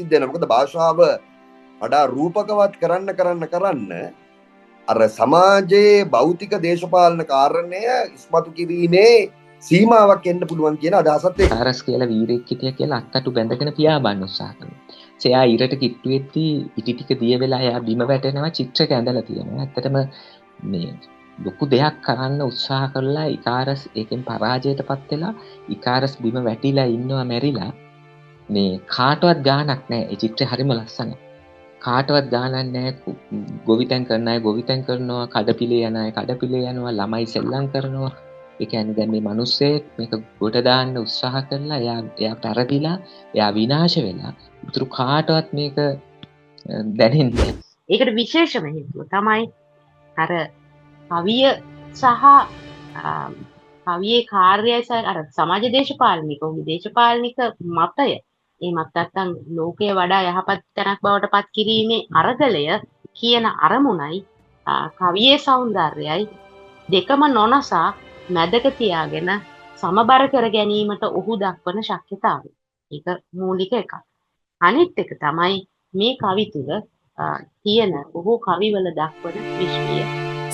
සිද්ධ වෙනවා. මොකද භාෂාව වඩා රූපකවත් කරන්න අර සමාජයේ භෞතික දේශපාලන කාරණය ඉස්මතු කිරීමේ සීමාවක් එන්න පුළුවන් කියන අදහසත් එක්ක ආරස් කියලා වීරෙක් හිටියා කියලා අත්තටු බැඳගෙන පියාඹන්න උත්සාහ කරනවා. එයා ඉරට කිට්ටු වෙද්දී ඉටි ටික දිය වෙලා එයා බිම වැටෙනවා, චිත්‍රක ඇඳලා තියෙනවා. ඇත්තටම මේ ලොකු දෙයක් කරන්න උත්සාහ කරලා ඉකාරස් ඒකෙන් පරාජයටපත් වෙලා ඉකාරස් බිම වැටිලා ඉන්නවා මැරිලා. මේ කාටවත් ගාණක් නැහැ. ඒ චිත්‍රය හරිම ලස්සනයි. කාටවත් ගාණක් නැහැ. ගොවිතැන් කරන අය ගොවිතැන් කරනවා, කඩපිලේ යන අය කඩපිලේ යනවා, ළමයි සෙල්ලම් කරනවා. ඒ කියන්නේ දැන් මේ මිනිස්සෙක් මේක ගොඩ දාන්න උත්සාහ කරලා එයා පෙරදිලා, එයා විනාශ වෙලා ඉතුරු කාටවත් මේක දැනෙන්නේ. ඒකට විශේෂම හේතුව තමයි අර කවිය සහ කවියේ කාර්යය සහ අර සමාජ දේශපාලනික උගේ දේශපාලනික මතය එහෙමත් නැත්නම් ලෝකයේ වඩා යහපත් තැනක් බවට පත් කිරීමේ අරගලය කියන අරමුණයි කවියේ సౌందර්යයයි දෙකම නොනසා මැදක තියාගෙන සමබර කර ගැනීමට ඔහු දක්වන ශක්්‍යතාවය. ඒක මූලික එකක්. අනිත් එක තමයි මේ කවි තුල තියෙන ඔහු කවිවල දක්වන විශ්වීය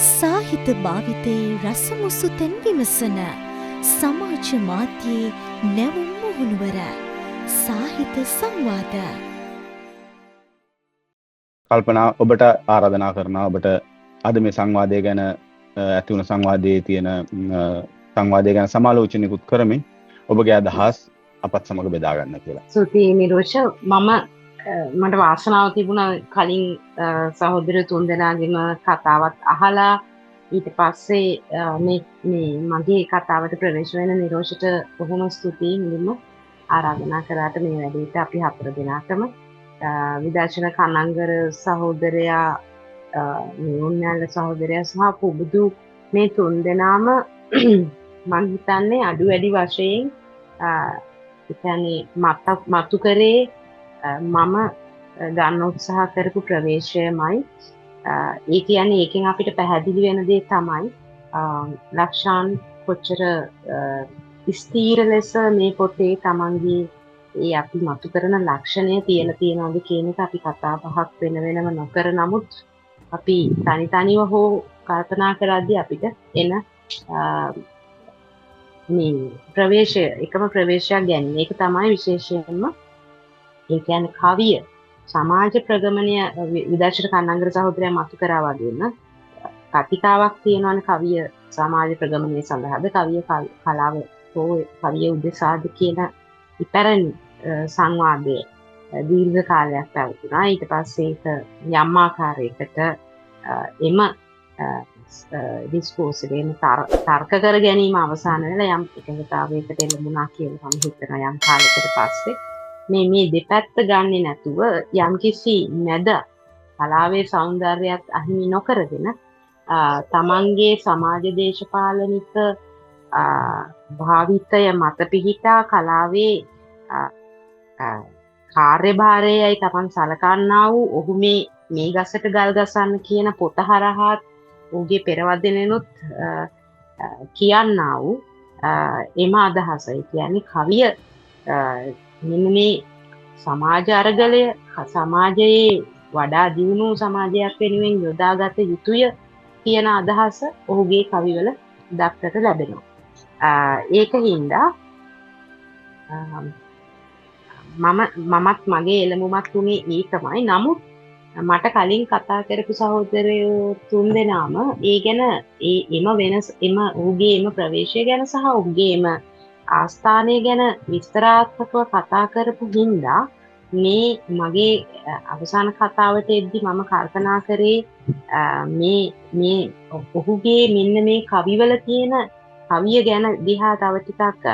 සාහිත්‍ය භාවිතයේ රසමුසු තෙන් විමසන සමාජ මාධ්‍යයේ නැවුම් මුහුණුවර සාහිත්‍ය සංවාද. කල්පනා ඔබට ආරාධනා කරනවා ඔබට අද මේ සංවාදය ගැන ඇති වුණ සංවාදයේ තියෙන සංවාදය ගැන සමාලෝචනයකුත් කරමින් ඔබගේ අදහස් අපත් සමග බෙදා ගන්න කියලා. ස්තුතියි නිරෝෂ. මට වාසනාව තිබුණා කලින් සහෝදර තුන්දෙනාගේම කතාවත් අහලා ඊට පස්සේ මේ මගේ කතාවට ප්‍රවේශ වෙන නිරෝෂට බොහොම ස්තුතියි. මුලින්ම ආරාධනා කරාට මේ වැඩේට අපි 4 දෙනාටම විදර්ශන කනංගර සහෝදරයා නියුන්‍යල්ල සහෝදරයා සහ පුබුදු මේ 3 දෙනාම මම හිතන්නේ අඩු වැඩි වශයෙන් මතු කරේ මම ගන්න උත්සාහ කරපු ප්‍රවේශයමයි. ඒ කියන්නේ ඒකෙන් අපිට පැහැදිලි වෙන දේ තමයි ලක්ෂාන් කොච්චර ස්ථීර ලෙස මේ පොතේ තමන්ගේ ඒ අපි මතු කරන ලක්ෂණය තියලා තියෙනවද කියන එක අපි කතා බහක් වෙනම නොකර නමුත් අපි තනිව හෝ කල්පනා කරද්දී අපිට එන මේ ප්‍රවේශය එකම ප්‍රවේශයක් ගැනීම. ඒක තමයි විශේෂයෙන්ම ඒ කියන්නේ කවිය සමාජ ප්‍රගමනය විදර්ශන කන්නංගර සහෝදරයා මතු කරා වගේම කතිකාවක් තියෙනවනේ කවිය සමාජ ප්‍රගමනය සඳහාද කවිය කලාව හෝ කවිය උදෙසාද කියන ඉපැරණි සංවාදයේ දීර්ඝ කාලයක් පැවතුණා. ඊට පස්සේ ඒක යම් ආකාරයකට එම ඩිස්කෝස් එකේම තර්ක කර ගැනීම අවසන් වෙලා යම් එකඟතාවයකට එළඹුණා කියලා මම හිතනවා යම් කාලයකට පස්සේ මේ දෙපැත්ත ගන්නෙ නැතුව යම්කිසි මැද කලාවේ సౌందර්යයත් අහිමි නොකරගෙන තමන්ගේ සමාජ දේශපාලනික භාවිතය මත පිහිටා කලාවේ කාර්යභාරයයි තමන් සලකන්නා වූ ඔහු මේ ගසට ගල් ගසන්න කියන පොත හරහා ඔහුගේ පෙරවදනෙනුත් කියන්නා වූ එම අදහසයි. කියන්නේ කවිය මෙන්න මේ සමාජ අරගලය සමාජයේ වඩා දියුණු සමාජයක් වෙනුවෙන් යොදාගත යුතුය කියන අදහස ඔහුගේ කවිවල දක්නට ලැබෙනවා. ඒක හින්දා මමත් මගේ එළඹුමක් උනේ ඒකමයි. නමුත් මට කලින් කතා කරපු සහෝදරයෝ 3 දෙනාම ඒ ගැන එම වෙනස එම ඔහුගේ එම ප්‍රවේශය ගැන සහ ඔහුගේ එම ආස්ථානය ගැන විස්තරාත්මකව කතා කරපු හින්දා මේ මගේ අවසාන කතාවට එද්දි මම කල්පනා කරේ මේ ඔහුගේ මෙන්න මේ කවිවල තියෙන කවිය ගැන දිහා තව ටිකක්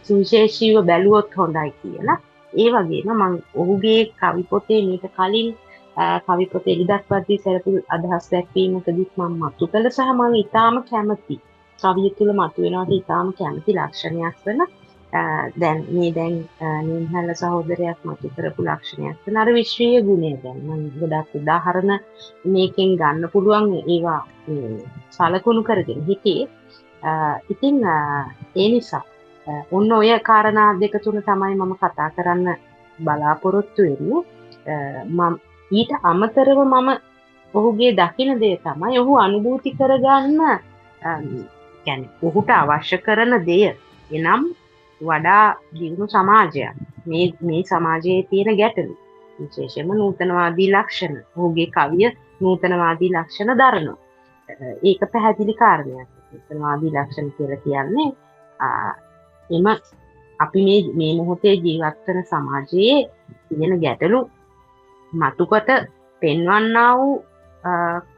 සුවිශේෂීව බැලුවොත් හොඳයි කියලා. ඒ වගේම මම ඔහුගේ කවි පොතේ මීට කලින් කවි පොතේ ඉදක්වද්දී සැලපු අදහස් දැක්වීමකදීත් මම මතු කළ සහ මම ඊටාම කැමති කවිය තුළ මතුවෙනවට ඊටාම කැමති ලක්ෂණයක් වෙන දැන් නිම්හල සහෝදරයක් මතු කරපු ලක්ෂණයක් වෙන අර විශ්වීය ගුණය ගැන මම ගොඩක් උදාහරණ මේකෙන් ගන්න පුළුවන් ඒවා සලකුණු කරගෙන හිටියේ. ඉතින් ඒ නිසා ඔන්න ඔය කාරණා දෙක තුන තමයි මම කතා කරන්න බලාපොරොත්තු වෙන්නේ. ඊට අමතරව මම ඔහුගේ දකින දේ තමයි ඔහු අනුභූති කරගන්න කියන්නේ ඔහුට අවශ්‍ය කරන දෙය. එනම් වඩා දියුණු සමාජයක්. මේ සමාජයේ තියෙන ගැටලු විශේෂයෙන්ම නූතනවාදී ලක්ෂණ. ඔහුගේ කවිය නූතනවාදී ලක්ෂණ දරනවා. ඒක පැහැදිලි කාරණයක්. නූතනවාදී ලක්ෂණ කියලා කියන්නේ එම අපි මේ මොහොතේ ජීවත් වෙන සමාජයේ තියෙන ගැටලු මතුකොට පෙන්වන්නා වූ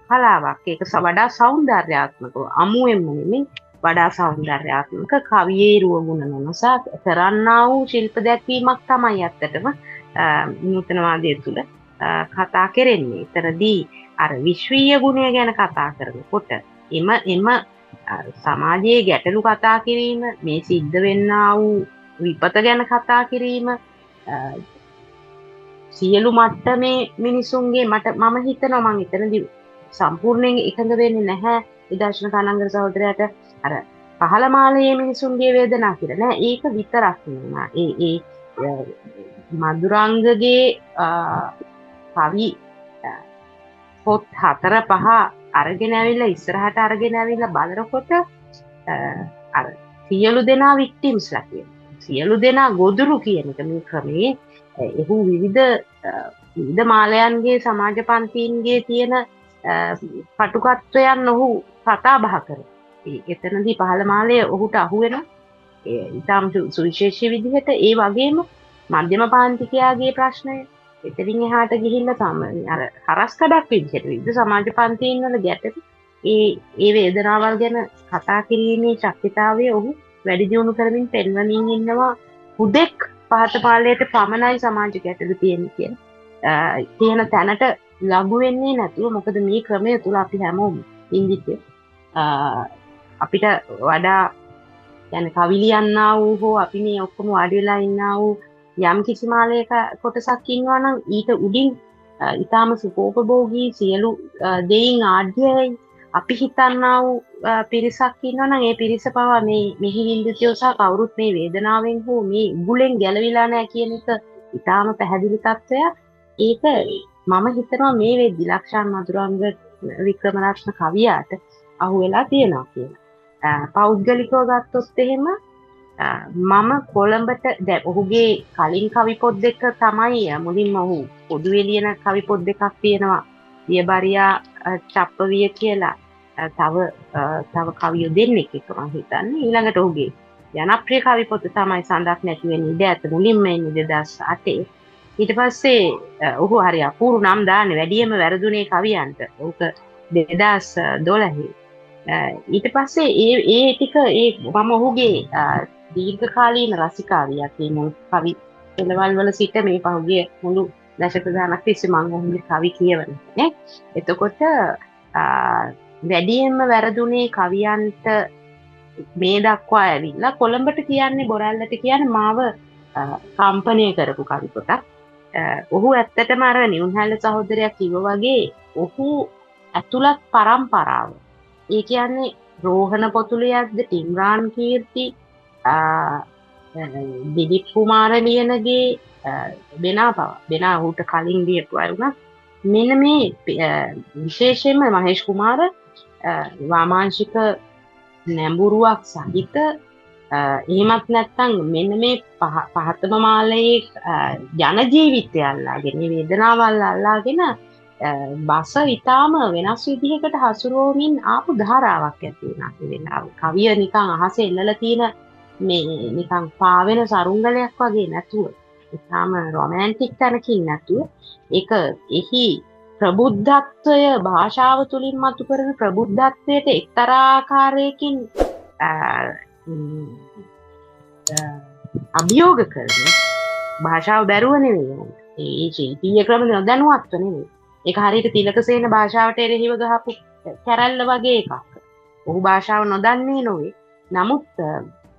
කලාවක්. ඒක වඩා සෞන්දර්යාත්මකව අමුවෙන්ම නෙමෙයි වඩා සෞන්දර්යාත්මක කවියේ රුවගුණ නොනසා කරන්නා වූ ශිල්ප දැක්වීමක් තමයි ඇත්තටම නූතනවාදය තුළ කතා කරන්නේ. එතරදී අර විශ්වීය ගුණය ගැන කතා කරනකොට එම සමාජයේ ගැටලු කතා කිරීම, මේ සිද්ධ වෙන්නා වූ විපත ගැන කතා කිරීම, සියලු මට්ටමේ මිනිසුන්ගේ මම හිතනවා මං එතනදී සම්පූර්ණයෙන් එකඟ වෙන්නේ නැහැ විදර්ශන කනංගර සහෝදරයාට අර පහළ මාලයේ මිනිසුන්ගේ වේදනා කියලා නෑ. ඒක විතරක් නෙවෙයි. ඒ මధుරංගගේ කවි පොත් 4-5 අරගෙන ඇවිල්ලා ඉස්සරහට අරගෙන ඇවිල්ලා බලනකොට අර සියලු දෙනා වික්ටිම්ස්ලා කියන. සියලු දෙනා ගොදුරු කියන එක මේ ක්‍රමේ එහු විවිධ මාලයන්ගේ සමාජ පන්තීන්ගේ තියෙන කටුකත්වයන් ඔහු කතා බහ කරනවා. එතනදී පහළ මාලය ඔහුට අහු වෙනවා. ඊටම සුවිශේෂී විදිහට ඒ වගේම මධ්‍යම පාන්තිකයාගේ ප්‍රශ්නය එතනින් එහාට ගිහිල්ලා අර හරස්කඩක් විදිහට විවිධ සමාජ පන්තීන් වල ගැටලු ඒ වේදනාවල් ගැන කතා කිරීමේ ශක්තිතාවය ඔහු වැඩි දියුණු කරමින් පෙන්වමින් ඉන්නවා. හුදෙක් පහත පාලයට පමණයි සමාජ ගැටලු තියෙන්නේ කියන තැනට ලඟු වෙන්නේ නැතුව, මොකද මේ ක්‍රමය තුල අපි හැමෝම ඉන්දිකේ අපිට වඩා يعني කවි ලියන්නා වූ හෝ අපි මේ ඔක්කොම වාඩි වෙලා ඉන්නා වූ යම් කිසි මාලයක කොටසක් ඉන්නවා නම් ඊට උඩින් ඊටාම සුඛෝපභෝගී සියලු දෙයින් ආඩ්‍යයි අපි හිතන්නා වූ පිරිසක් ඉන්නවා නම් ඒ පිරිස පවා මේ මෙහි වින්දිතයෝ සහ කවුරුත් මේ වේදනාවෙන් හෝ මේ උගුලෙන් ගැලවිලා නැහැ කියන එක ඊටාම පැහැදිලි තත්ත්වයක්. ඒක මම හිතනවා මේ වෙද්දි ලක්ෂාන් මధుරංග වික්‍රමරත්න කවියාට අහු වෙලා තියෙනවා කියලා. පෞද්ගලිකව ගත්තොත් එහෙම මම කොළඹට ඔහුගේ කලින් කවි පොත් දෙක තමයි මුලින්ම ඔහු පොදුවේ ලියන කවි පොත් දෙකක් තියෙනවා. දියබරියා චප්පවිය කියලා තව කවියෝ දෙන්නෙක් එක මම හිතන්නේ. ඊළඟට ඔහුගේ ජනප්‍රිය කවි පොත තමයි සඳක් නැති වෙන්නේ ඉඳ ඇත මුලින්ම එන්නේ 2008. ඊට පස්සේ ඔහු හරි අපූර්ව නම් දාන්නේ වැඩියම වැරදුනේ කවියන්ට. ඕක 2012. ඊට පස්සේ ඒ ටික මම ඔහුගේ දීර්ඝකාලීන රසිකාවියක් මේ කවි පෙළවල් වල සිට මේ පහුගිය මුළු දශක ගානක් තිස්සේ මම ඔහුගේ කවි කියවන්නේ නේ. එතකොට වැඩියෙන්ම වැරදුනේ කවියන්ට මේ දක්වා ඇවිල්ලා කොළඹට කියන්නේ බොරැල්ලට කියන්නේ මාව කම්පණය කරපු කවි පොතක්. ඔහු ඇත්තටම අර නිවුන්හැල්ල සහෝදරයා කිව්වා වගේ ඔහු ඇතුළත් පරම්පරාව. ඒ කියන්නේ රෝහණ පොතුලියක්ද ටිම්රාන් කීර්ති දිලිප් කුමාර ලියනගේ බෙනා ඔහුට කලින් ලියපු අය වුණා. මෙන්න මේ විශේෂයෙන්ම මහේෂ් කුමාර වාමාංශික නැඹුරුවක් සහිත එහෙමත් නැත්නම් මෙන්න මේ පහතම මාලයේ ජන ජීවිතය අල්ලාගෙන වේදනාවල් අල්ලාගෙන බස ඊටාම වෙනස් විදිහකට හසුරුවමින් ආපු ධාරාවක් ඇති වෙනවා ඒ වෙලාව. කවිය නිකන් අහසේ එල්ලලා තියෙන මේ නිකන් පාවෙන සරුංගලයක් වගේ නැතුව ඊටාම රොමැන්ටික් තැනකින් නැතුව ඒක එහි ප්‍රබුද්ධත්වය භාෂාව තුලින් මතු කරන ප්‍රබුද්ධත්වයට එක්තරා ආකාරයකින් අභියෝග කරන භාෂාව බැරුව නෙවෙයි. ඒ ශිල්පීය ක්‍රම නොදැනුවත්ව නෙවෙයි. ඒක හරියට තිලකසේන භාෂාවට එරෙහිව ගහපු කැරැල්ල වගේ එකක්. ඔහු භාෂාව නොදන්නේ නොවේ. නමුත්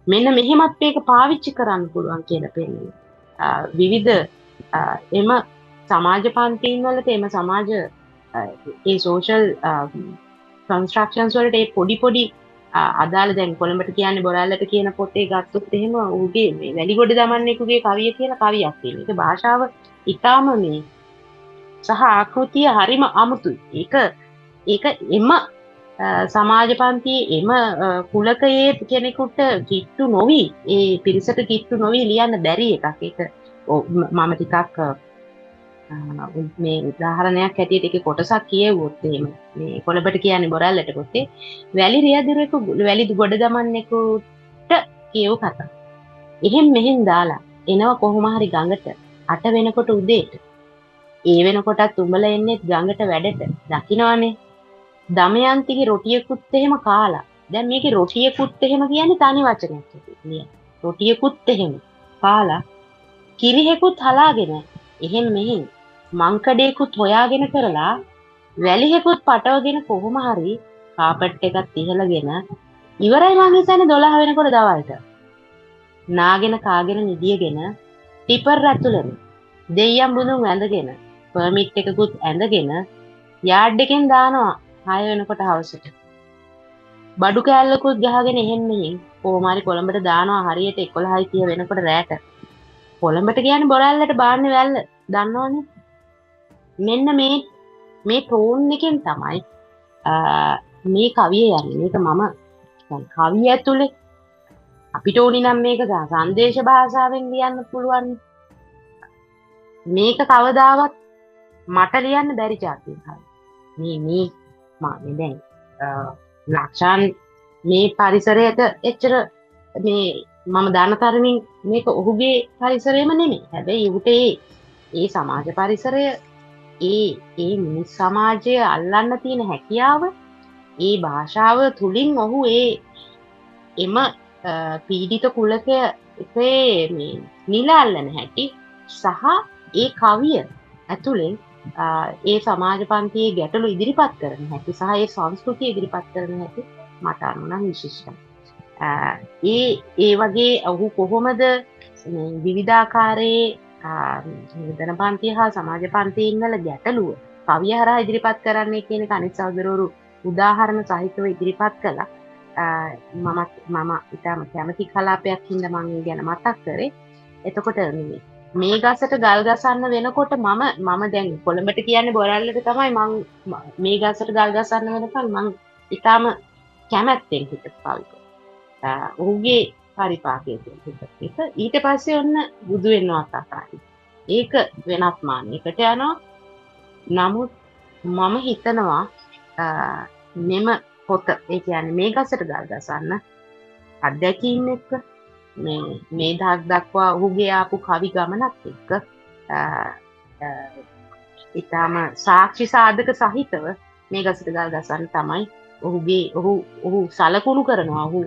මෙන්න මෙහෙමත් මේක පාවිච්චි කරන්න පුළුවන් කියලා පෙන්නන. විවිධ එම සමාජ පන්තීන් වලට එම සමාජ ඒ සෝෂල් කන්ස්ට්‍රක්ෂන්ස් වලට ඒ පොඩි අදාළ දැන් කොළඹට කියන්නේ බොරැල්ලට කියන පොතේ ගත්තොත් එහෙම ඌගේ මේ වැලිගොඩ දමන්නෙකුගේ කවිය කියලා කවියක් තියෙනවා. ඒක භාෂාව ඉතාම මේ සහ ආකෘතිය හරිම අමුතුයි. ඒක එම සමාජ පන්තියේ එම කුලකයේ කෙනෙකුට කිට්ටු නොවි ඒ පිරිසට කිට්ටු නොවි ලියන්න බැරි එකක්. ඒක මම ටිකක් මේ උදාහරණයක් හැටියට ඒකේ කොටසක් කියවුවොත් එහෙම මේ කොළඹට කියන්නේ බොරැල්ලට පොතේ වැලි රියදිරෙකු වැලි ගොඩ දමන්නෙකුට කියව කතා. එහෙන් මෙහෙන් දාලා එනවා කොහොම හරි ගඟට 8 වෙනකොට උදේට. ඒ වෙනකොටත් උඹලා එන්නේ ගඟට වැඩට. දකින්නවනේ. දමයන්තිගේ රොටියකුත් එහෙම කාලා. දැන් මේකේ රොටියකුත් එහෙම කියන්නේ තනි වචනයක් නේ. රොටියකුත් එහෙම කාලා කිරිහෙකුත් හලාගෙන එහෙන් මෙහෙන් මංකඩේකුත් හොයාගෙන කරලා වැලිහෙකුත් පටවගෙන කොහොම හරි කාපට් එකක් තිහලගෙන ඉවරයි මං හිතන්නේ 12 වෙනකොට දවල්ට. නාගෙන කාගෙන නිදියගෙන ටිපර් ඇතුළෙම දෙයියන් බුදුන් වැඳගෙන පර්මිට් එකකුත් ඇඳගෙන යාඩ් එකෙන් දානවා 6 වෙනකොට හවසට. බඩු කෑල්ලකුත් ගහගෙන එහෙන් මෙහෙන් කොහොම හරි කොළඹට දානවා හරියට 11:30 වෙනකොට රැට. කොළඹට කියන්නේ බොරැල්ලට බාන්නේ වැල්ල. දන්නවනේ. මෙන්න මේ ටෝන් එකෙන් තමයි මේ කවිය යන්නේ. මේක මම දැන් කවිය ඇතුලේ අපිට ඕනි නම් මේක සංදේශ භාෂාවෙන් ලියන්න පුළුවන්. මේක කවදාවත් මට ලියන්න බැරි જાතියක්. මේ දැන් ලක්ෂාන් මේ පරිසරයට එච්චර මේ මම දන්න තරමින් මේක ඔහුගේ පරිසරයම නෙමෙයි. හැබැයි ඌට ඒ සමාජ පරිසරය ඒ මිනිස් සමාජය අල්ලන්න තියෙන හැකියාව ඒ භාෂාව තුලින් ඔහු එම පීඩිත කුලකයේ මේ නිල අල්ලන හැටි සහ ඒ කවිය ඇතුලෙන් ඒ සමාජ පන්තියේ ගැටලු ඉදිරිපත් කරන හැටි සහ ඒ සංස්කෘතිය ඉදිරිපත් කරන හැටි මට අනුනම් විශිෂ්ටයි. ඒ වගේ ඔහු කොහොමද විවිධාකාරයේ නිදන පන්තිය හා සමාජ පන්තියෙන් වල ගැටලුව කවිය හරහා ඉදිරිපත් කරන්නේ කියන එක අනිත් සහෝදරවරු උදාහරණ සහිතව ඉදිරිපත් කළා. මම ඉතාම කැමති කලාපයක් හින්දා මම ඒ ගැන මතක් කරේ. එතකොට මේ ගසට ගල් ගසන්න වෙනකොට මම දැන් කොළඹට කියන්නේ බොරැල්ලට තමයි මම මේ ගසට ගල් ගසන්න වෙනකන් මම ඉතාම කැමැත්තෙන් හිටපු කවික. ඔහුගේ පරිපාකයේ තියෙන ඊට පස්සේ ඔන්න බුදු වෙනවත් අකාරයි. ඒක වෙනත් මානෙකට යනවා. නමුත් මම හිතනවා මෙම පොත ඒ කියන්නේ මේ ගසට ගල් ගසන්න අත්දැකීම් එක්ක මේ දක්වා ඔහුගේ ආපු කවි ගමනක් එක්ක ඊටම සාක්ෂි සාධක සහිතව මේ ගසට ගල් ගසන්න තමයි ඔහු සලකුණු කරනවා. ඔහු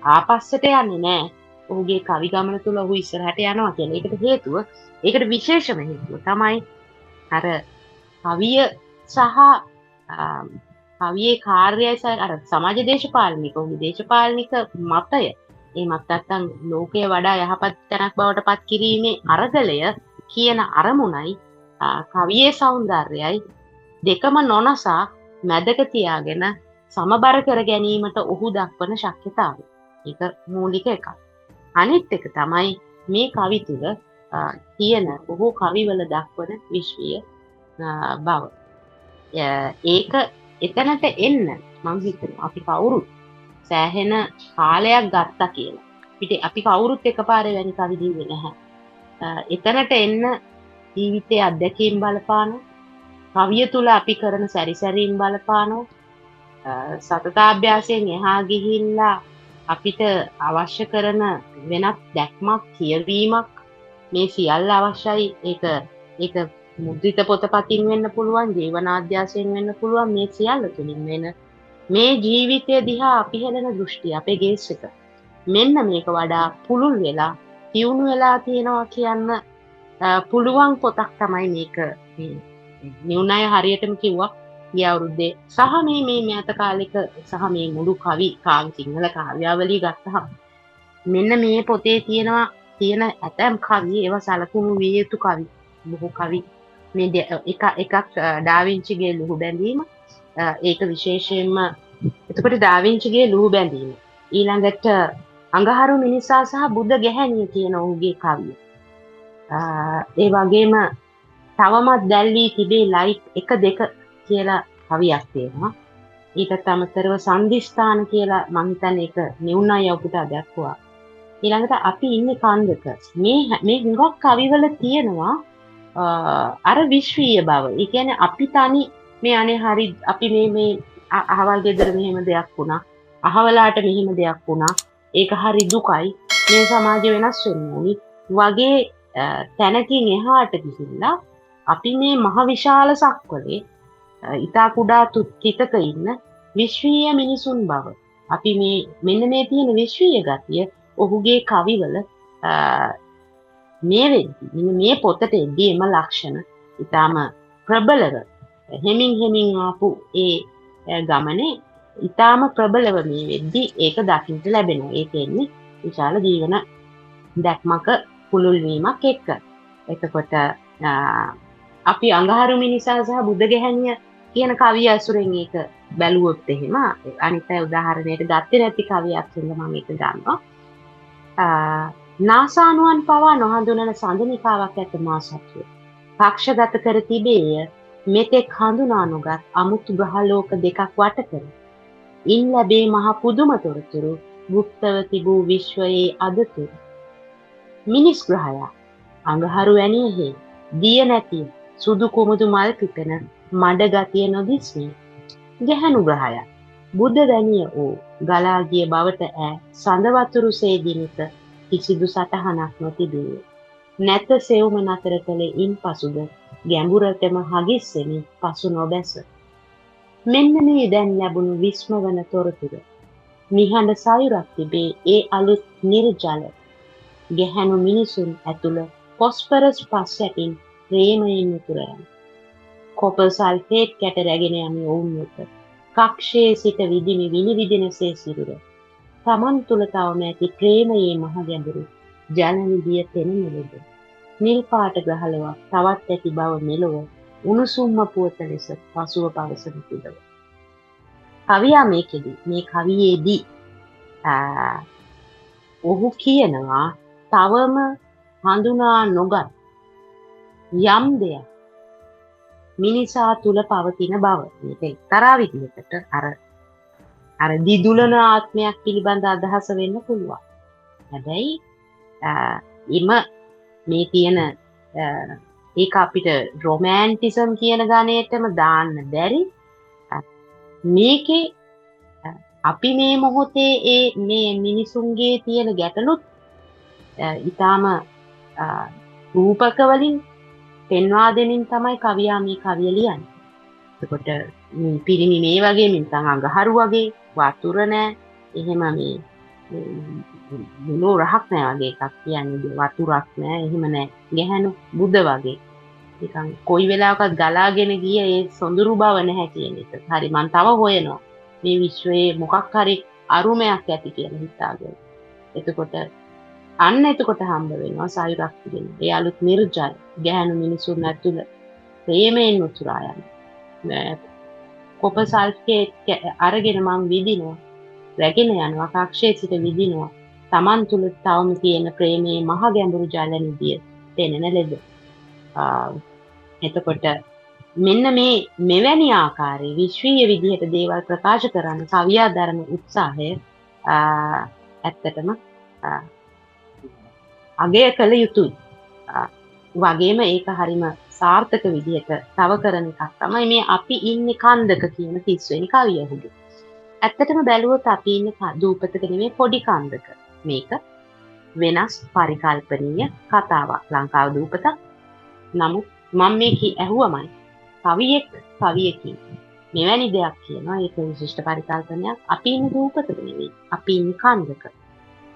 ආපස්සට යන්නේ නැහැ. ඔහුගේ කවි ගමන තුළ ඔහු ඉස්සරහට යනවා කියලා. ඒකට හේතුව ඒකට විශේෂම හේතුව තමයි අර කවිය සහ කවියේ කාර්යය සහ අර සමාජ දේශපාලනික ඔහුගේ දේශපාලනික මතය ඒ මත නැත්තම් ලෝකයේ වඩා යහපත් තැනක් බවට පත් කිරීමේ අරගලය කියන අරමුණයි කවියේ సౌందර්යයයි දෙකම නොනසා මැදක තියාගෙන සමබර කර ගැනීමට ඔහු දක්වන ශක්්‍යතාවය. ඒක මූලික එකක්. අනිත් එක තමයි මේ කවි තුල තියෙන ඔහු කවිවල දක්වන විශ්වීය බව. ඒක එතනට එන්න මම හිතනවා අපි කවුරුත් සෑහෙන කාලයක් ගත්තා කියලා. අපි කවුරුත් එකපාරේ වැනි කවි දීවේ නැහැ. එතනට එන්න ජීවිතයේ අත්දැකීම් බලපාන කවිය තුල අපි කරන සැරිසැරීම් බලපානවා. සතතාභ්‍යාසයෙන් එහා ගිහිල්ලා අපිට අවශ්‍ය කරන වෙනත් දැක්මක් කියවීමක් මේ සියල්ල අවශ්‍යයි. ඒක මුද්‍රිත පොතපතින් වෙන්න පුළුවන්, ජීවනාධ්‍යාසයෙන් වෙන්න පුළුවන්. මේ සියල්ල තුලින් වෙන මේ ජීවිතය දිහා අපි හෙළන දෘෂ්ටිය අපේ ගේස් එක මෙන්න මේක වඩා පුළුල් වෙලා තියුණු වෙලා තියෙනවා කියන්න පුළුවන් පොතක් තමයි මේක. නිවුණය හරියටම කිව්වා ගිය අවුරුද්දේ සහ මේ මෑත කාලෙක සහ මේ මුළු කවි සිංහල කාව්‍යාවලිය ගත්තහම මෙන්න මේ පොතේ තියෙන ඇතැම් කවි ඒවා සලකුණු විය යුතු කවි. බොහෝ කවි මේ එකක් ඩාවින්චිගේ ලුහු බැඳීම ඒක විශේෂයෙන්ම එතකොට ඩාවින්චිගේ ලුහු බැඳීම. ඊළඟට අඟහරු මිනිසා සහ බුද්ධ ගැහැණිය කියන ඔහුගේ කවිය. ඒ වගේම තවමත් දැල්වී තිබේ ලයිට් 1 2 කියලා කවියක් තියෙනවා. ඊටත් අමතරව සන්දිස්ථාන කියලා මං හිතන්නේ ඒක නිවුණා යවුට දැක්වුවා. ඊළඟට අපි ඉන්නේ කන්දක. මේ හුඟක් කවිවල තියෙනවා අර විශ්වීය බව. ඒ කියන්නේ අපි තනි මේ අනේ හරි අපි මේ අහවල් ගෙදර මෙහෙම දෙයක් වුණා. අහවලාට මෙහෙම දෙයක් වුණා. ඒක හරි දුකයි. මේ සමාජය වෙනස් වෙන්න ඕනි. වගේ තැනකින් එහාට ගිහිල්ලා අපි මේ මහ විශාල සක්වලේ ඉතා කුඩා තුත්තිතක ඉන්න විශ්වීය මිනිසුන් බව. අපි මෙන්න මේ තියෙන විශ්වීය ගතිය ඔහුගේ කවිවල මේ වෙද්දී මේ පොතට එද්දී එම ලක්ෂණ ඉතාම ප්‍රබලව හෙමින් ආපු ඒ ගමනේ ඉතාම ප්‍රබලව මේ වෙද්දී ඒක දකින්න ලැබෙනවා. ඒක එන්නේ විශාල ජීවන දැක්මක පුළුල් වීමක් එක්ක. එතකොට අපි අඟහරු මිනිසා සහ බුද්ධ ගැහැණිය කියන කවිය අසුරෙන් ඒක බැලුවොත් එහෙම අනිත් අය උදාහරණයට ගත්තේ නැති කවියක් කියලා මම ඒක ගන්නවා. නාසානුවන් පවා නොහඳුනන සඳනිකාවක් ඇත මා සතුව. පක්ෂගත කර තිබේය මෙතෙක් හඳුනා නොගත් අමුතු ග්‍රහලෝක දෙකක් වට කර. ඉන් ලැබේ මහ පුදුම තොරතුරු ගුප්තව තිබූ විශ්වයේ අදතුරු. මිනිස් ග්‍රහයා අඟහරු වැනියෙහි දිය නැතිය සුදු කුමුදු මල් පිපෙන මඩ ගතිය නොදිස්නේ. ගැහැණු ග්‍රහයා බුද්ධ වැනිය වූ ගලා ගිය බවට ඈ සඳ වතුරු සේදිනිත කිසිදු සටහනක් නොතිබේ. නැත සෙවුම නතර කළේ ඉන් පසුද ගැඹුරටම හගිස්සෙමි පසු නොබැස. මෙන්න මේ දැන් ලැබුණු විස්මවන තොරතුර. නිහඬ සයුරක් තිබේ ඒ අලුත් නිර්ජල. ගැහැණු මිනිසුන් ඇතුළ ෆොස්ෆරස් පස් යටින් ප්‍රේමයෙන් උතුරන. කොපර් සල්ෆේට් කැට රැගෙන යමි ඔවුන් වෙත. කක්ෂයේ සිට විදිමි විනිවිදිනසේ සිරුර. තමන් තුළ තවම ඇති ප්‍රේමයේ මහ ගැඹුරු ජල නිදිය පෙනෙනලද. නිල් පාට ග්‍රහලොවක් තවත් ඇති බව මෙලොව උණුසුම්ම පුවත ලෙස පසුව පවසන පිළිව. කවියා මේ කවියේදී ඔහු කියනවා තවම හඳුනා නොගත් යම් දෙයක් මිනිසා තුළ පවතින බව. මේක එක්තරා විදිහකට අර දිදුලන ආත්මයක් පිළිබඳ අදහස වෙන්න පුළුවන්. හැබැයි මේ තියෙන ඒක අපිට රොමෑන්ටිසම් කියන ගණයටම දාන්න බැරි. මේකේ අපි මේ මොහොතේ මේ මිනිසුන්ගේ තියෙන ගැටලුත් ඊටාම රූපක වලින් පෙන්වා දෙමින් තමයි කවියා මේ කවිය ලියන්නේ. එතකොට පිරිමි මේ වගේ මිනිස්සුන් අඟහරු වගේ වතුර නැහැ. එහෙම මේ රහක් නැහැ වගේ එකක් කියන්නේ වතුරක් නැහැ. එහෙම නැහැ. ගැහැණු බුද වගේ. නිකන් කොයි වෙලාවකත් ගලාගෙන ගිය ඒ සොඳුරු බව නැහැ කියන එක. හරි මම තව හොයනවා. මේ විශ්වයේ මොකක් හරි අරුමයක් ඇති කියලා හිතාගෙන. එතකොට හම්බ වෙනවා සායුරක් කියන. ඒ අලුත් නිර්ජල ගැහැණු මිනිසුන් ඇතුළ ප්‍රේමයෙන් උතුරා යන. කොපර් සල්ෆේට් අරගෙන මම විදිනවා. රැගෙන යනවා කක්ෂයේ සිට විදිනවා. Taman තුල තවම තියෙන ප්‍රේමයේ මහ ගැඹුරු ජල නිදිය පෙනෙන ලෙඩ. එතකොට මෙන්න මෙවැනි ආකාරයේ විශ්වීය විදිහට දේවල් ප්‍රකාශ කරන්න කවියා දරන උත්සාහය ඇත්තටම අගය කළ යුතුයි. වගේම ඒක හරිම සාර්ථක විදිහට තව කරන එකක් තමයි මේ අපි ඉන්නේ කන්දක කියන 30 වෙනි කවිය උගේ. ඇත්තටම බැලුවොත් අපි ඉන්නේ දූපතක නෙමෙයි පොඩි කන්දක. මේක වෙනස් පරිකල්පනීය කතාවක්. ලංකාව දූපතක්. නමුත් මම මේ ඇහුවමයි කවියකින් මෙවැනි දෙයක් කියනවා. ඒක විශිෂ්ට පරිකල්පනයක්. අපි ඉන්නේ දූපතක නෙමෙයි. අපි ඉන්නේ කන්දක.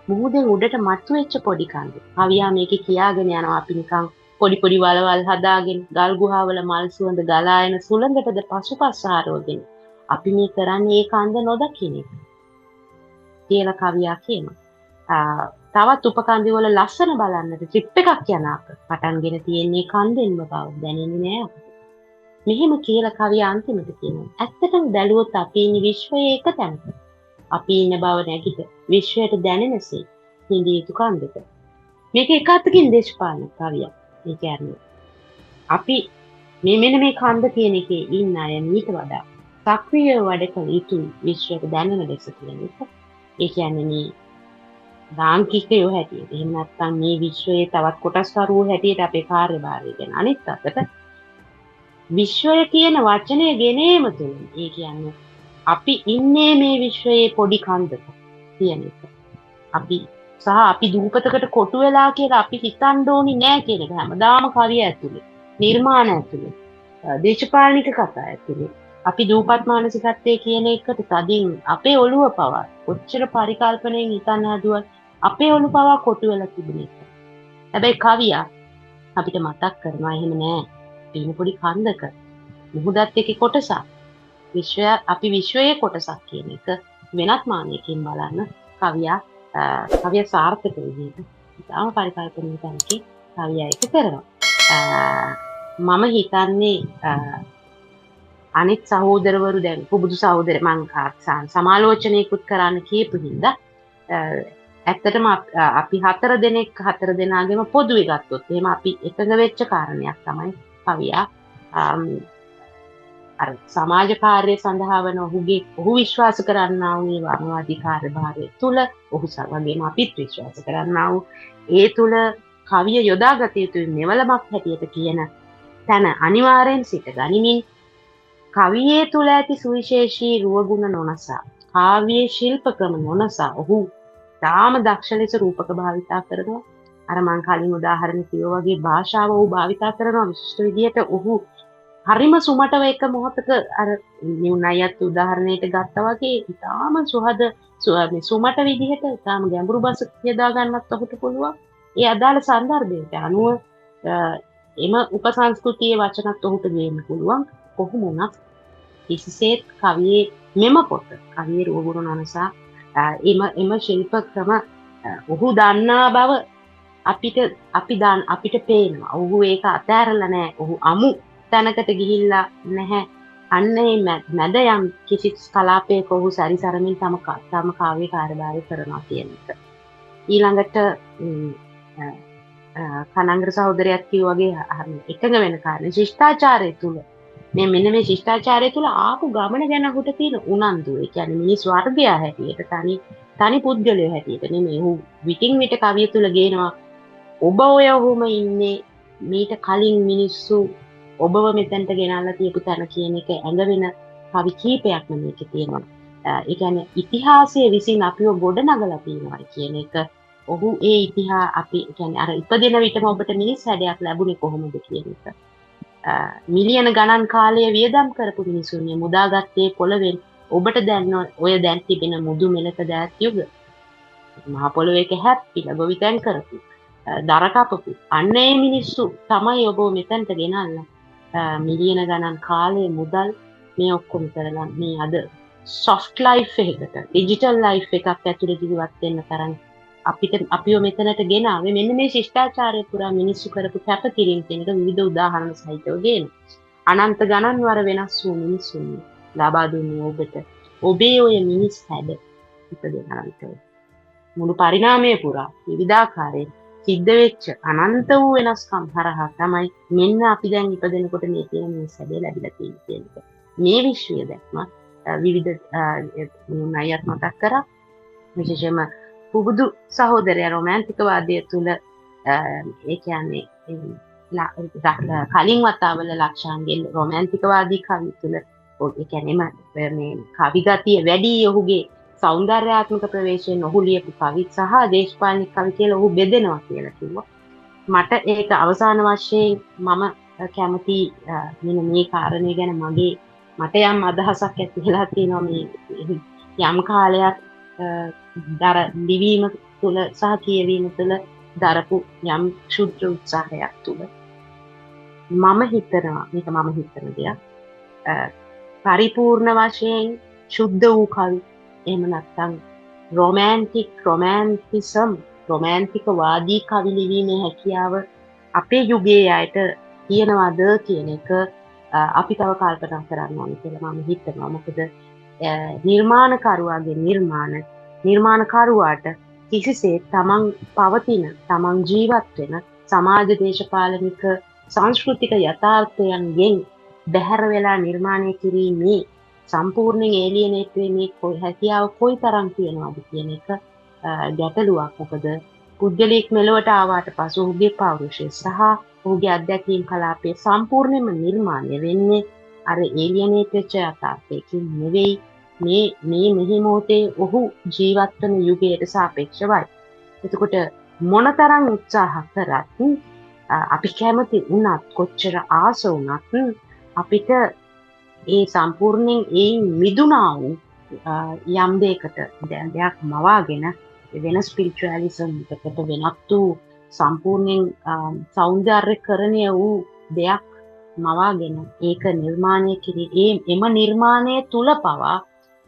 මුහුදෙන් උඩට මතුවෙච්ච පොඩි කන්දක. කවියා මේකේ කියාගෙන යනවා අපි නිකන් පොඩි වලවල් හදාගෙන ගල් ගුහාවල මල් සුවඳ ගලා එන සුළඟටද පසුපස ආරෝගෙන අපි මේ කරන්නේ ඒ කන්ද නොදකින එක කියලා කවියා කියනවා. තවත් උපකන්දි වල ලස්සන බලන්නට ට්‍රිප් එකක් යන අප පටන්ගෙන තියෙන්නේ කන්දෙන්ම බව දැනෙන්නේ නෑ අපිට. මෙහෙම කියලා කවිය අන්තිමට කියනවා. ඇත්තටම බැලුවොත් අපි ඉන්නේ විශ්වයේ එක තැනක. අපි ඉන්න බව නැගිට විශ්වයට දැනෙනසේ හිඳිය යුතු කන්දක. මේක එක අතකින් දේශපාලන කවියක්. ඒ කියන්නේ අපි මෙන්න මේ කන්ද කියන එකේ ඉන්න අය මීට වඩා සක්‍රියව වැඩ කළ යුතුයි විශ්වයට දැනෙන ලෙස කියන එක. ඒ කියන්නේ මේ ලාංකිකයෝ හැටියට එහෙම නැත්නම් මේ විශ්වයේ තවත් කොටස්කරුවෝ හැටියට අපේ කාර්යභාරය ගැන අනිත් අතට විශ්වය කියන වචනය ගෙනීම තුළින් ඒ කියන්නේ අපි ඉන්නේ මේ විශ්වයේ පොඩි කන්දක කියන එක. අපි සහ අපි දූපතකට කොටු වෙලා කියලා අපි හිතන්න ඕනි නෑ කියන එක හැමදාම කවිය ඇතුලේ, නිර්මාණ ඇතුලේ, දේශපාලනික කතා ඇතුලේ අපි දූපත් මානසිකත්වයේ කියන එකට තදින් අපේ ඔළුව පවා කොච්චර පරිකල්පනයෙන් හිතන්න හදුවත් අපේ ඔළුව පවා කොටු වෙලා තිබුණ එක. හැබැයි කවිය අපිට මතක් කරනවා එහෙම නෑ. පින පොඩි කන්දක මුහුදත් එක්ක කොටසක්. අපි විශ්වයේ කොටසක් කියන එක වෙනත් මානයකින් බලන්න කවිය සාර්ථක විදිහට ඉතාම පරිකල්පනීය තැනකින් කවිය එක කරනවා. මම හිතන්නේ අනිත් සහෝදරවරු දැන් පුබුදු සහෝදර මං සමාලෝචනයකුත් කරන්න කියපු හින්දා ඇත්තටම අපි හතර දෙනාගේම පොදුවේ ගත්තොත් එහෙම අපි එකඟ වෙච්ච කාරණයක් තමයි කවියා අර සමාජ කාර්ය සඳහා වන ඔහු විශ්වාස කරන්නා වූ වර්ණවාදී කාර්යභාරය තුළ ඔහු වගේම අපිත් විශ්වාස කරන්නා වූ ඒ තුළ කවිය යොදාගත යුතු මෙවලමක් හැටියට කියන තැන අනිවාර්යෙන් සිට ගනිමින් කවියේ තුළ ඇති සුවිශේෂී රුවගුණ නොනසා කාව්‍යයේ ශිල්පකම නොනසා ඔහු තාම දක්ෂ ලෙස රූපක භාවිතා කරනවා. අර මං කලින් උදාහරණ කිව්වා වගේ භාෂාව ඔහු භාවිතා කරනවා විශිෂ්ට විදිහට. ඔහු හරිම සුමටව එක මොහොතක අර නිවුණයත් උදාහරණයට ගත්තා වගේ ඉතාම සුමට විදිහට ඉතාම ගැඹුරු බස යොදා ගන්නත් ඔහුට පුළුවන්. ඒ අදාළ සංදර්භයට අනුව එම උපසංස්කෘතියේ වචනත් ඔහුට ගේන්න පුළුවන්. කොහොම වුණත් කිසිසේත් කවියේ මෙම පොත කවියේ රුවගුණ නොනසා එම ශිල්ප ක්‍රම ඔහු දන්නා බව අපිට පේනවා. ඔහු ඒක අතෑරලා නැහැ. ඔහු අමු තැනකට ගිහිල්ලා නැහැ. අන්න ඒ මැද යම් කිසි කලාපයක ඔහු සැරිසරමින් තම කාව්‍ය කාර්යභාරය කරනවා කියන එක. ඊළඟට කනංගර සහෝදරයක් කිව්වා වගේ එකඟ වෙන කාරණේ ශිෂ්ටාචාරය තුල මෙන්න මේ ශිෂ්ටාචාරය තුල ආපු ගමන ගැන අහුට තියෙන උනන්දුව. ඒ කියන්නේ මිනිස් වර්ගය හැටියට තනි පුද්ගලයෝ හැටියට නෙමෙයි. ඔහු විටින් විට කවිය තුල ගේනවා ඔබ ඔය ඔහුම ඉන්නේ මීට කලින් මිනිස්සු ඔබව මෙතනට ගෙනල්ලා තියපු තැන කියන එක ඇඟ වෙන කවි කීපයක්ම මේකේ තියෙනවා. ඒ කියන්නේ ඉතිහාසයේ විසින් අපිව ගොඩනගලා තියෙනවා කියන එක. ඔහු ඒ අපි කියන්නේ අර ඉපදෙන විටම ඔබට මිනිස් හැඩයක් ලැබුණේ කොහොමද කියන එක. මිලියන ගණන් කාලයේ වියදම් කරපු මිනිසුන් මුදාගත්තේ පොළවෙන් ඔබට ඔය දැන් තිබෙන මුදු මෙලක දෑත් යුග මහ පොළොවේක හැප්පිලා ගොවිතැන් කරපු දර කපපු අන්න ඒ මිනිස්සු තමයි ඔබ මෙතනට ගෙනල්ලා මිලියන ගණන් කාලයේ මුදල් මේ ඔක්කොම කරලා මේ අද soft life එකකට digital life එකක් ඇතුළේ ජීවත් වෙන්න තරම් අපිව මෙතනට ගෙනාවේ මෙන්න මේ ශිෂ්ටාචාරය පුරා මිනිස්සු කරපු කැපකිරීම කියන එක විවිධ උදාහරණ සහිතව ගේන. අනන්ත ගණන් වර වෙනස් වූ මිනිස්සුන් ලබා දුන්නේ ඔබට. ඔබේ ඔය මිනිස් හැඩ ඉපදෙන අන්තය. මුළු පරිණාමය පුරා විවිධාකාරයෙන් සිද්ධ වෙච්ච අනන්ත වූ වෙනස්කම් හරහා තමයි මෙන්න අපි දැන් ඉපදෙනකොට මේ තියෙන මිනිස් හැඩය ලැබිලා තියෙන්නේ. මේ විශ්වය දැක්ම විවිධ ණයත් මතක් කරා. විශේෂයෙන්ම පුබුදු සහෝදරයා රොමැන්ටික වාදය තුළ ඒ කියන්නේ කලින් වතාවල ලක්ෂාන්ගේ රොමැන්ටික වාදී කවි තුළ ඒ කියන්නේ මේ කවි ගතිය වැඩි ඔහුගේ සෞන්දර්යාත්මක ප්‍රවේශයෙන් ඔහු ලියපු කවි සහ දේශපාලනික කවි කියලා ඔහු බෙදෙනවා කියලා කිව්වා. මට ඒක අවසාන වශයෙන් මම කැමති මෙන්න මේ කාරණේ ගැන මට යම් අදහසක් ඇති වෙලා තියෙනවා මේ යම් කාලයක් දර ලිවීම තුළ සහ කියවීම තුළ දරපු යම් ක්ෂුද්‍ර උත්සාහයක් තුළ මම හිතන දෙයක් පරිපූර්ණ වශයෙන් ශුද්ධ වූ කවි එහෙම නැත්නම් රොමැන්ටික වාදී කවි ලිවීමේ හැකියාව අපේ යුගයේ අයට තියෙනවද කියන එක අපි තව කල්පනා කරන්න ඕනේ කියලා මම හිතනවා. මොකද නිර්මාණකරුවාගේ නිර්මාණකරුවාට කිසිසේත් තමන් පවතින තමන් ජීවත් වෙන සමාජ දේශපාලනික සංස්කෘතික යථාර්ථයන්ගෙන් බැහැර වෙලා නිර්මාණය කිරීමේ සම්පූර්ණයෙන් ඒලියනේට් වෙන්නේ හැකියාව කොයි තරම් තියෙනවද කියන එක ගැටලුවක්. මොකද පුද්ගලික මෙලොවට ආවාට පසු ඔහුගේ පෞරුෂය සහ ඔහුගේ අත්දැකීම් කලාපයේ සම්පූර්ණයෙන්ම නිර්මාණය වෙන්නේ අර ඒලියනේට් වෙච්ච යථාර්ථයකින් නෙවෙයි, මේ මෙහි මොහොතේ ඔහු ජීවත් වන යුගයට සාපේක්ෂවයි. එතකොට මොනතරම් උත්සාහ කරත් අපි කැමති වුණත් කොච්චර ආස වුණත් අපිට ඒ සම්පූර්ණයෙන් ඒ මිදුණා වූ යම් දෙයකට දෙයක් මවාගෙන වෙන ස්පිරිචුවලිසම් එකකට වෙනත් වූ සම්පූර්ණයෙන් සෞන්දර්යකරණය වූ දෙයක් මවාගෙන ඒක නිර්මාණය කිරීම එම නිර්මාණය තුල පවා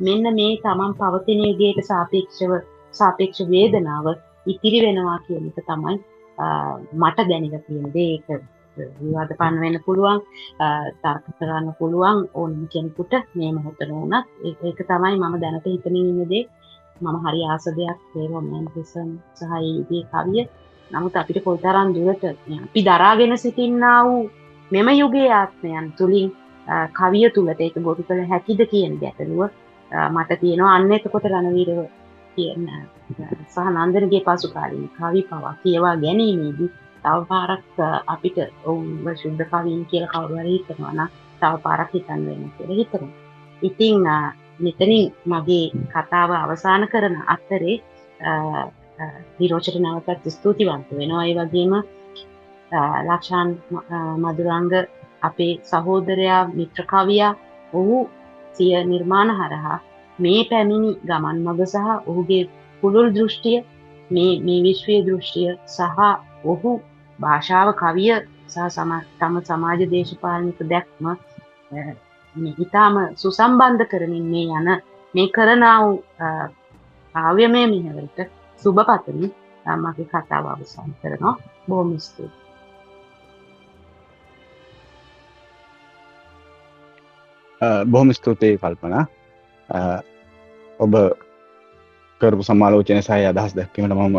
මෙන්න මේ තමන් පවතින යුගයට සාපේක්ෂ වේදනාව ඉතිරි වෙනවා කියන එක තමයි මට දැනෙලා තියෙන දේ. ඒක විවාදපන්න වෙන්න පුළුවන්, තර්ක කරන්න පුළුවන් ඕනම කෙනෙකුට මේ මොහොතේ වුණත්. ඒක තමයි මම දැනට හිතමින් ඉන්න දේ. මම හරි ආස දෙයක් ඒ රොමැන්ටිසම් සහ ඒ කවිය. නමුත් අපිට කොයිතරම් දුරට අපි දරාගෙන සිටින්නා වූ මෙම යුගයේ ආත්මයන් තුලින් කවිය තුලට ඒක ගොඩ කළ හැකිද කියන ගැටලුව මට තියෙනවා. අන්න එතකොට රණවීරව කියන සහ නන්දනගේ පසු කාලීන කවි පවා කියවා ගැනීමේදී තව පාරක් අපිට ඔවුන්ව ශුද්ධ කවීන් කියලා කවුරු හරි හිතනවා නම් තව පාරක් හිතන්න වෙනවා කියලා හිතනවා. ඉතින් මෙතනින් මගේ කතාව අවසන් කරන අතරේ විරෝචන නැවතත් ස්තුතිවන්ත වෙනවා. ඒ වගේම ලක්ෂාන් මදුරංග අපේ සහෝදරයා මිත්‍ර කවියා ඔහු සිය නිර්මාණ හරහා මේ පැමිණි ගමන් මඟ සහ ඔහුගේ පුළුල් දෘෂ්ටිය මේ විශ්වීය දෘෂ්ටිය සහ ඔහු භාෂාව කවිය සහ තම සමාජ දේශපාලනික දැක්ම ඉතාම සුසම්බන්ධ කරමින් මේ කරන වූ කාව්‍යමය මෙහෙවරට සුබ පතමි. මගේ කතාව අවසන් කරනවා. බොහොම ස්තුතියි. බොහොම ස්තුතියි කල්පනා. ඔබ කරපු සමාලෝචනය සහ අදහස් දැක්වීමට මම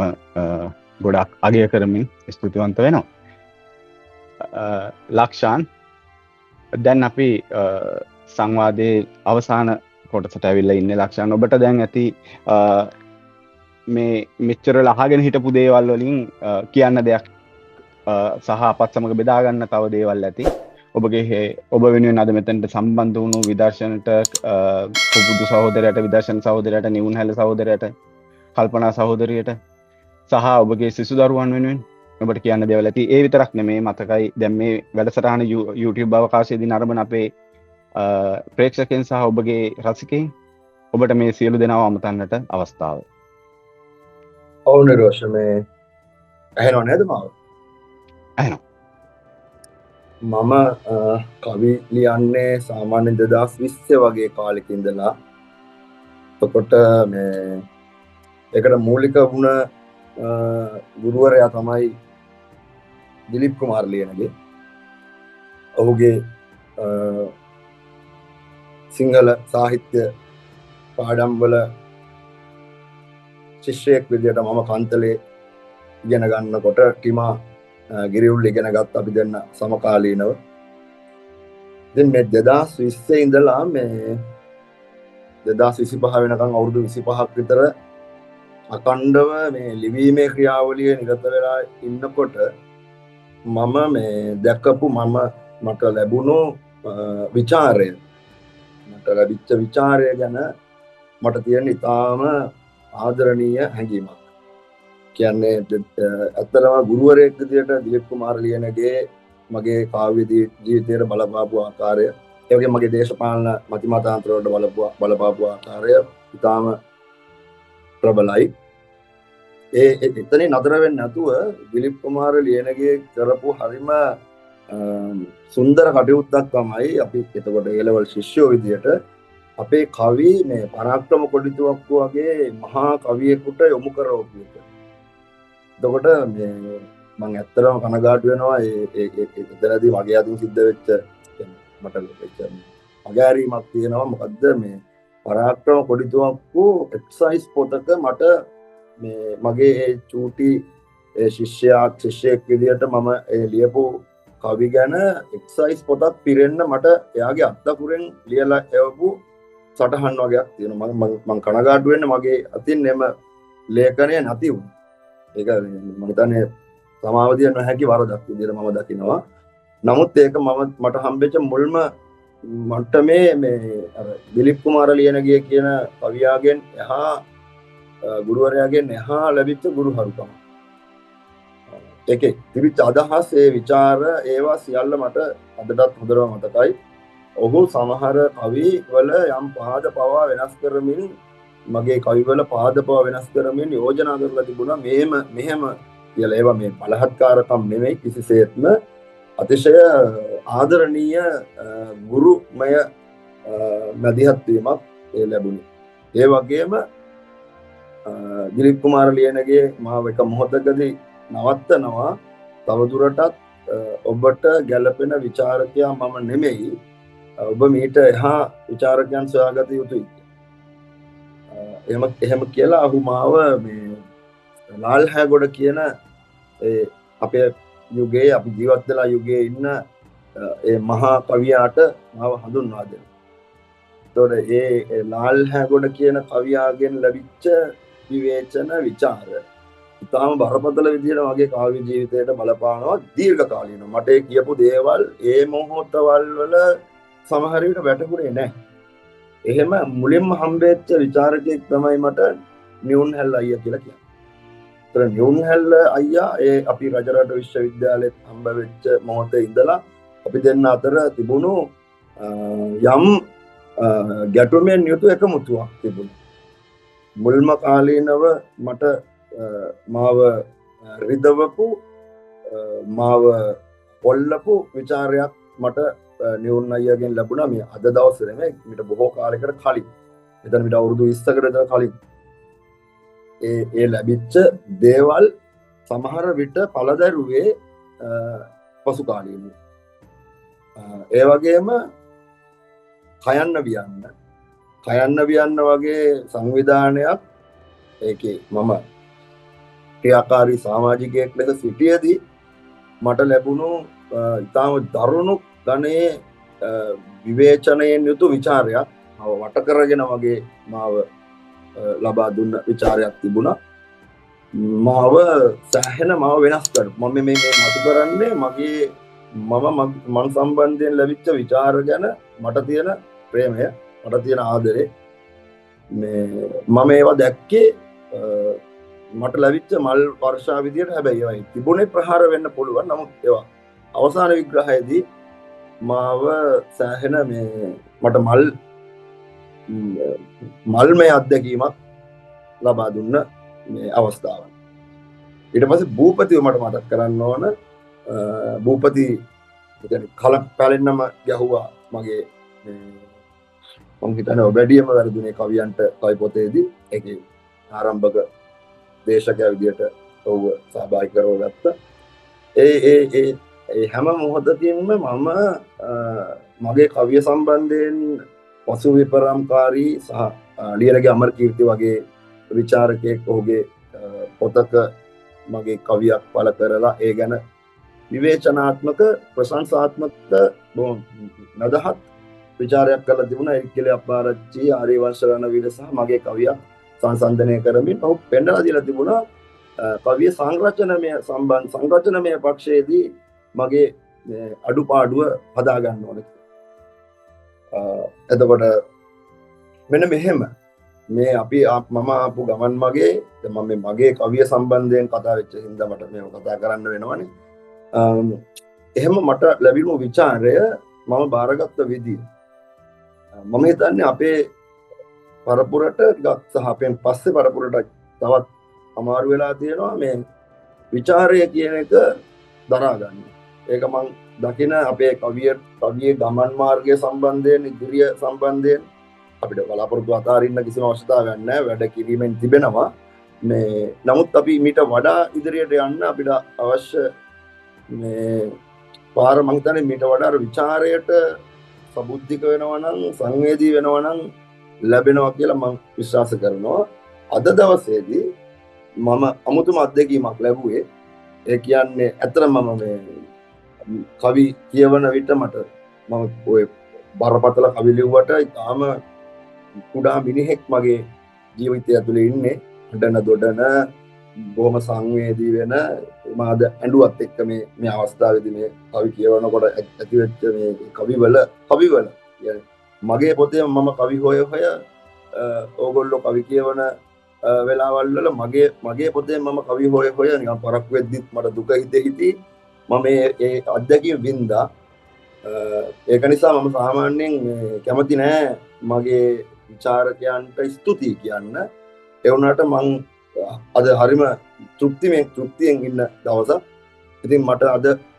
ගොඩක් අගය කරමින් ස්තුතිවන්ත වෙනවා. ලක්ෂාන්, දැන් අපි සංවාදයේ අවසාන කොටසට ඇවිල්ලා ඉන්නේ. ලක්ෂාන්, ඔබට දැන් ඇති මේ මෙච්චර ලහගෙන හිටපු දේවල් වලින් කියන්න දෙයක් සහ අපත් සමග බෙදා ගන්න තව දේවල් ඇති. ඔබ වෙනුවෙන් අද මෙතනට සම්බන්ධ වුණු විදර්ශනට පුබුදු සහෝදරයට, විදර්ශන සහෝදරයට, නිවුන්හැල සහෝදරයට, කල්පනා සහෝදරියට සහ ඔබගේ සිසු දරුවන් වෙනුවෙන් ඔබට කියන්න දේවල් ඇති. ඒ විතරක් නෙමේ, මතකයි දැන් මේ වැඩසටහන YouTube අවකාශයේදී නරඹන අපේ ප්‍රේක්ෂකයන් සහ ඔබගේ රසිකයන් ඔබට මේ සියලු දෙනාව අමතන්නට අවස්ථාව. ඔව් නිරෝෂ, මේ ඇහෙනව නේද මාව? ඇහෙනවා. මම කවි ලියන්නේ සාමාන්‍ය 2020 වගේ කාලෙක ඉඳලා. එතකොට මේ ඒකට මූලික වුණ ගුරුවරයා තමයි දිලිප් කුමාර් ලියනගේ. ඔහුගේ සිංහල සාහිත්‍ය පාඩම් වල ශිෂ්‍යයෙක් විදියට මම කන්තලේ ඉගෙන ගන්නකොට ටිමා ගිරිඋල් ඉගෙන ගත්ත අපි දෙන්න සමකාලීනව. ඉතින් මේ 2020 ඉඳලා මේ 2025 වෙනකන් අවුරුදු 25ක් විතර අකණ්ඩව මේ ලිවීමේ ක්‍රියාවලිය නිරත වෙලා ඉන්නකොට මම මේ දැකපු මට ලැබුණු විචාරය, මට ලැබිච්ච විචාරය ගැන මට තියෙන ඉතාම ආදරණීය හැඟීමක්. කියන්නේ ඇත්තටම ගුරුවරයෙක් විදියට දිලිප් කුමාර ලියනගේ මගේ කාව්‍ය ජීවිතයට බලපාපු ආකාරය, ඒ වගේම මගේ දේශපාලන මතිමතාන්තර වලට බලපාපු ආකාරය ඉතාම ප්‍රබලයි. එතනින් නතර වෙන්නේ නැතුව දිලිප් කුමාර ලියනගේ කරපු හරිම සුන්දර කටයුත්තක් තමයි අපි එතකොට A-level ශිෂ්‍යයෝ විදියට අපේ කවි මේ පරාක්‍රම කොඩිතුවක්කු වගේ මහා කවියෙකුට යොමු කරවපු එක. එතකොට මම ඇත්තටම කනගාටු වෙනවා එතනදී මගේ අතින් සිද්ධ වෙච්ච මට අගෑරීමක් තියෙනවා. මොකද්ද මේ පරාක්‍රම කොඩිතුවක්කු එක්සයිස් පොතක මට මේ මගේ ඒ චූටි ශිෂ්‍යයෙක් විදියට මම ලියපු කවි ගැන එක්සයිස් පොතක් පිරෙන්න මට එයාගේ අත්තකුරෙන් ලියලා එවපු සටහන් වගේක් තියෙනවා. මම කනගාටු වෙන්නේ මගේ අතින් එම ලේඛනය නැති වුණා. ඒක මම හිතන්නේ සමාව දිය නොහැකි වරදක් විදියට මම දකිනවා. නමුත් ඒක මට හම්බෙච්ච මුල්ම මට්ටමේ මේ අර දිලිප් කුමාර ලියනගේ කියන කවියාගෙන් එහා ගුරුවරයාගෙන් එහා ලැබිච්ච ගුරුහරුකම. ඒකේ තිබිච්ච අදහස්, ඒ විචාර, ඒවා සියල්ල මට අදටත් හොඳටම මතකයි. ඔහු සමහර කවි වල යම් පාද පවා වෙනස් කරමින්, මගේ කවි වල පාද පවා වෙනස් කරමින් යෝජනා කරලා තිබුණා මෙහෙම කියලා. ඒවා මේ බලහත්කාරකම් නෙමෙයි, කිසිසේත්ම අතිශය ආදරණීය ගුරුමය මැදිහත් වීමක් ලැබුණේ. ඒ වගේම දිලිප් කුමාර ලියනගේ මාව එක මොහොතකදී නවත්තනවා, තවදුරටත් ඔබට ගැළපෙන විචාරකයා මම නෙමෙයි, ඔබ මීට එහා විචාරකයන් සොයාගත යුතුයි. එහෙම කියලා අහු මාව මේ ලාල් හැගොඩ කියන අපේ යුගයේ, අපි ජීවත් වෙලා යුගයේ ඉන්න ඒ මහා කවියාට මාව හඳුන්වා දෙනවා. එතකොට ඒ ලාල් හැගොඩ කියන කවියාගෙන් ලැබිච්ච විවේචන විචාර ඉතාම බරපතල විදිහට මගේ කාව්‍ය ජීවිතයට බලපානවා දීර්ඝ කාලීනව. මට ඒ කියපු දේවල් ඒ මොහොතවල් වල සමහර විට වැටහුනේ නැහැ. එහෙම මුලින්ම හම්බෙච්ච විචාරකයෙක් තමයි මට නියුන් හැල් අයියා කියලා කියන්නේ. ඒතර නියුන් හැල් අයියා ඒ අපි රජරට විශ්වවිද්‍යාලෙත් හම්බ වෙච්ච මොහොතේ ඉඳලා අපි දෙන්න අතර තිබුණු යම් ගැටුමෙන් යුතු එකමුතුවක් තිබුණා. මුල්ම කාලීනව මට මාව රිදවපු, මාව කොල්ලපු විචාරයක් මට නියුන් අයියාගෙන් ලැබුණා. මේ අද දවසේ නෙමෙයි, ඊට බොහෝ කාලයකට කලින්, එතන ඊට අවුරුදු 20කට විතර කලින් ඒ ලැබිච්ච දේවල් සමහර විට පළදරුවේ පසු කාලීනව. ඒ වගේම කයන්න වියන්න වගේ සංවිධානයක්, ඒකේ මම ක්‍රියාකාරී සමාජිකයෙක් ලෙස සිටියේදී මට ලැබුණු ඉතාම දරුණු ගණයේ විවේචනයෙන් යුතු විචාරයක්, මාව වට කරගෙන වගේ මාව ලබා දුන්න විචාරයක් තිබුණා. මාව සෑහෙන මාව වෙනස් කරපු, මම මේ මතු කරන්නේ මම සම්බන්ධයෙන් ලැබිච්ච විචාර ගැන මට තියෙන ප්‍රේමය, මට තියෙන ආදරේ. මම ඒවා දැක්කේ මට ලැබිච්ච මල් වර්ෂා විදියට. හැබැයි ඒවා තිබුණේ ප්‍රහාර වෙන්න පුළුවන්. නමුත් ඒවා අවසාන විග්‍රහයේදී මාව සෑහෙන මට මල්මය අත්දැකීමක් ලබා දුන්න මේ අවස්ථාව. ඊට පස්සේ භූපතිව මට මතක් කරන්න ඕන. භූපති කලක් පැලෙන්නම ගැහුවා මගේ මම හිතන්නේ වැඩියම වැරදුනේ කවියන්ට කවි පොතේදී. ඒකේ ආරම්භක දේශකයා විදියට ඔව් සහභාගී කරවගත්තා. ඒ හැම මොහොතකින්ම මම මගේ කවිය සම්බන්ධයෙන් පසු විපරම්කාරී සහ ලියනගේ අමරකීර්ති වගේ විචාරකයෙක් ඔහුගේ පොතක මගේ කවියක් පළ කරලා ඒ ගැන විවේචනාත්මක, ප්‍රශංසාත්මක නදහත් විචාරයක් කරලා තිබුණා. එක්කලේ අප්පාරච්චි, ආර්යවංශ රණවීර සහ මගේ කවියක් සංසන්දනය කරමින් ඔහු පෙන්නලා දීලා තිබුණා කවිය සංරචනමය පක්ෂයේදී මගේ අඩුපාඩුව හදා ගන්න ඕනේ. එතකොට මෙන්න මෙහෙම මේ මම ආපු ගමන් මගේ කවිය සම්බන්ධයෙන් කතා වෙච්ච හින්දා මට මේක කතා කරන්න වෙනවනේ. එහෙම මට ලැබුණු විචාරය මම බාරගත්ත විදිය, මම හිතන්නේ අපේ පරපුරට ටිකක් සහ අපෙන් පස්සේ පරපුරට තවත් අමාරු වෙලා තියෙනවා මේ විචාරය කියන එක දරා ගන්න. ඒක මම දකින අපේ කවියේ ගමන් මාර්ගය සම්බන්ධයෙන්, ඉදිරිය සම්බන්ධයෙන් අපිට බලාපොරොත්තු අතාරින්න කිසිම අවශ්‍යතාවයක් නැහැ. වැඩ කිරීමෙන් තිබෙනවා. නමුත් අපි මීට වඩා ඉදිරියට යන්න අපිට අවශ්‍ය පාර මං හිතන්නේ මීට වඩා විචාරයට සබුද්ධික වෙනවා නම් සංවේදී වෙනවා නම් ලැබෙනවා කියලා මම විශ්වාස කරනවා. අද දවසේදී මම අමුතුම අත්දැකීමක් ලැබුවේ. ඒ කියන්නේ ඇත්තටම මම මේ කවි කියවන විට මට මම ඔය බරපතල කවි ලිව්වට ඊටාම කුඩා මිනිහෙක් මගේ ජීවිතය ඇතුලේ ඉන්නේ. හඬන දොඩන බොහොම සංවේදී වෙන මාද ඇඬුවත් එක්ක මේ අවස්ථාවේදී මේ කවි කියවනකොට ඇතිවෙච්ච මේ කවිවල කියන්නේ මගේ පොතේ මම කවි හොය ඕගොල්ලෝ කවි කියවන වෙලාවල් වල මගේ පොතේ මම කවි හොය නිකන් පරක්කු වෙද්දිත් මට දුක හිතෙහිදී මම ඒ අත්දැකීම් වින්දා. ඒක නිසා මම සාමාන්‍යයෙන් කැමති නෑ මගේ විචාරකයන්ට ස්තුතියි කියන්න. ඒ වුණාට මං අද හරිම තෘප්තියෙන් ඉන්න දවසක්. ඉතින්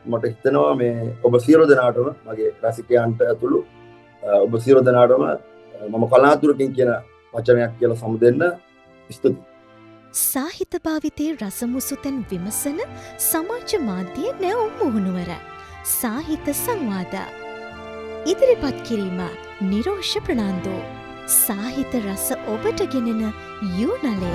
මට හිතෙනවා මේ ඔබ සියලු දෙනාටම මගේ රසිකයන්ට ඇතුළු ඔබ සියලු දෙනාටම මම කලාතුරකින් කියන වචනයක් කියලා සමුදෙන්න ස්තුතියි. සාහිත්‍ය භාවිතයේ රසමුසුතැන් විමසන සමාජ මාධ්‍යයේ නැවුම් මුහුණුවර සාහිත්‍ය සංවාද ඉදිරිපත් කිරීම නිරෝෂ ප්‍රනාන්දු සාහිත්‍ය රස ඔබට ගෙනෙන යූනලය.